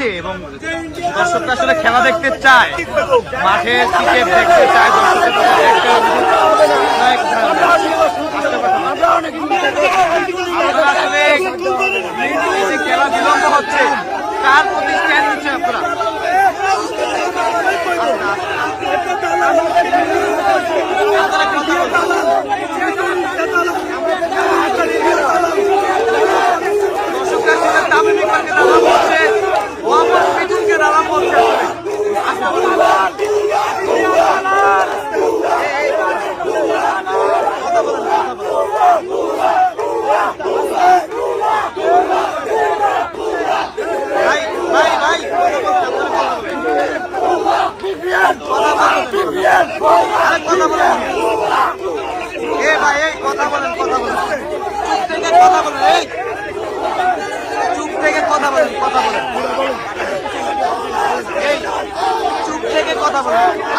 আছে এবং দর্শকরা আসলে খেলা দেখতে চায়, মাঠে ক্রিকেট দেখতে চায়, খেলা বিলম্ব হচ্ছে, কার প্রতি স্ট্যান্ড হচ্ছে আপনারা? চুপ থেকে কথা বলেন,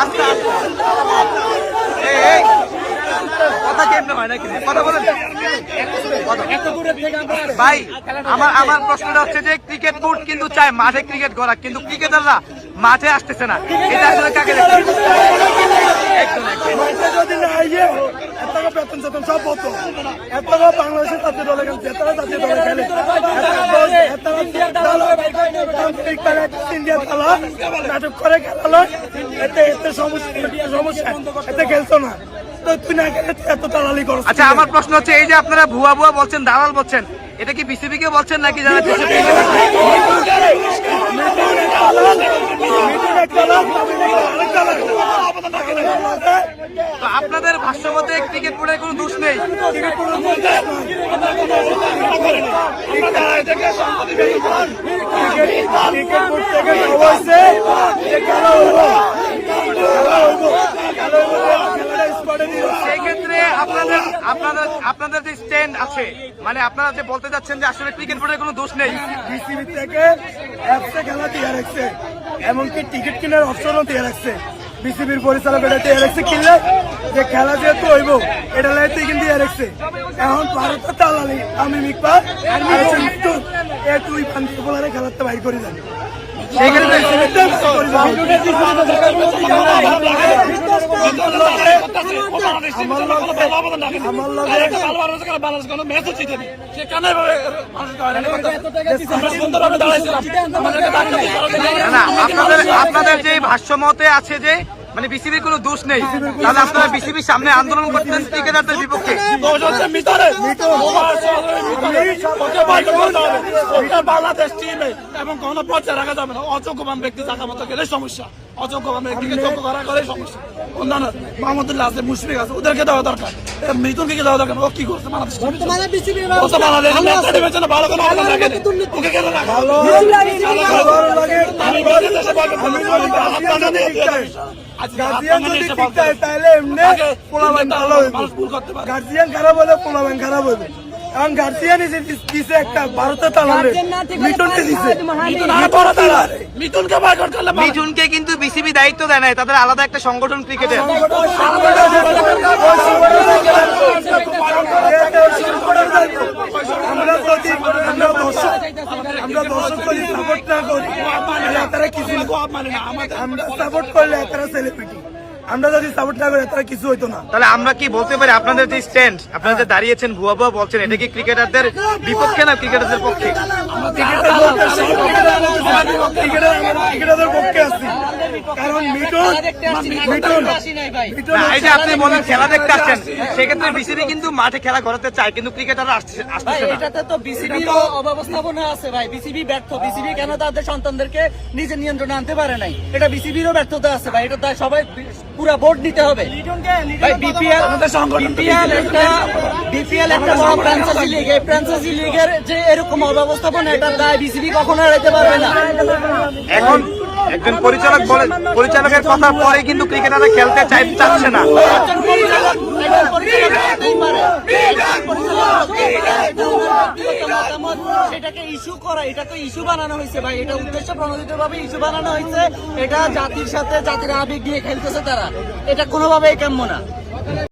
আস্তে আস্তে কথা কেমনে হয় নাকি কথা বলেন ভাই। আমার প্রশ্নটা হচ্ছে যে ক্রিকেট বোর্ড কিন্তু চায় মাঠে ক্রিকেট করা, কিন্তু ক্রিকেটাররা মাঠে আসতেছে না, এটা আসলে কাকে বেতন চেতন সব হতো, এত বাংলাদেশের জাতীয় দলে খেলছে, এত জাতীয় দলে খেলে ইন্ডিয়া খেলা নাটক করে খেলালো, এতে সমস্যা এতে খেলতো না। আচ্ছা, আমার প্রশ্ন হচ্ছে এই যে আপনারা ভুয়া বলছেন, দালাল বলছেন, এটা কি বিসিবি কে বলছেন নাকি যারা আপনাদের ভাষ্য মতে ক্রিকেট বোর্ডের কোনো দোষ নেই? সেক্ষেত্রে আপনাদের যে স্ট্যান্ড আছে, মানে আপনারা যে বলতে যাচ্ছেন যে আসলে ক্রিকেট বোর্ডের কোনো দোষ নেই, বিসিবি থেকে অ্যাপসে খেলা দিয়ে রাখছে, এমনকি টিকিট কেনার অপশনও দিয়ে রাখছে। বিসিবির পরিচালক এটা দিয়ে রাখছে, কিনলে যে খেলা যেহেতু হইব এটা লাইতে কিন্তু দিয়ে রাখছে। এখন ভারতের তালালি আমি মিকবার তুই পান্তি বলারে খেলাতে বাইর করে দেন। আপনাদের যে ভাষ্যমতে আছে যে মানে বিসিবির কোনো দোষ নেই, তাহলে আপনারা বিসিবির সামনে আন্দোলন করতেন ক্রিকেটারদের বিপক্ষে। বাংলাদেশ টিমে এবং কোন পর্যায়ে রাখা যাবে না, অযোগ্যবান ব্যক্তি থাকা মতো গেলে সমস্যা, অযোগ্যবান ব্যক্তিকে যোগ্য করা গেলে সমস্যা। অন্যান্য মাহমুদুল্লাহ আছে, মুশফিক আছে, ওদেরকে দেওয়া দরকার, মিথুনকে দেওয়া দরকার। ও কি করছে বাংলাদেশ? ভালো কোনো অবদান রাখেনি, ওকে কেন রাখা? গার্জিয়ান খারাপ হলে পোলাবেন খারাপ হবে। এখন গার্জিয়ান দিছে একটা ভারতের তালারে মিঠুনকে দিছে, মিঠুনকে কিন্তু বিসিবি দায়িত্ব দেয় নাই, তাদের আলাদা একটা সংগঠন ক্রিকেটের। আমরা দর্শক করি, সাপোর্ট না করি, তারা কিছু আমরা সাপোর্ট করলে তারা সেলিব্রিটি, আমরা যদি সাপোর্ট না করি তারা কিছু হইতো না। তাহলে আমরা কি বলতে পারি আপনাদের যে স্ট্যান্ড, আপনারা যে দাঁড়িয়েছেন ভুয়া বলছেন, এটা কি ক্রিকেটারদের বিপক্ষে না ক্রিকেটারদের পক্ষে? ক্রিকেটারদের পক্ষে আছি, কারণ এই যে আপনি বলেন খেলা দেখতে আসছেন, সেক্ষেত্রে বিসিবি কিন্তু মাঠে খেলা করাতে চায়, কিন্তু ক্রিকেটাররা আসতেছে না। এটাতে তো বিসিবির অব্যবস্থাপনা আছে ভাই, বিসিবি ব্যর্থ। বিসিবি কেন তাদের সন্তানদেরকে নিজের নিয়ন্ত্রণে আনতে পারে নাই, এটা বিসিবিরও ব্যর্থতা আছে ভাই। এটা তাই সবাই পুরা বোর্ড নিতে হবে ভাই। বিপিএল একটা বড় ফ্র্যাঞ্চাইজি লিগ, এই ফ্র্যাঞ্চাইজি লিগের যে এরকম অব্যবস্থাপনা, এটা দায় বিসিবি কখনো এড়াতে পারবে না। এখন একজন পরিচালকের কথা পরে কিন্তু ক্রিকেটাররা খেলতে চাচ্ছে না। সেটাকে ইস্যু করা, এটা তো ইস্যু বানানো হয়েছে ভাই, এটা উদ্দেশ্য প্রণোদিত ভাবে ইস্যু বানানো হয়েছে। এটা জাতির সাথে জাতির আবেগ দিয়ে খেলতেছে তারা, এটা কোনোভাবেই কাম্য না।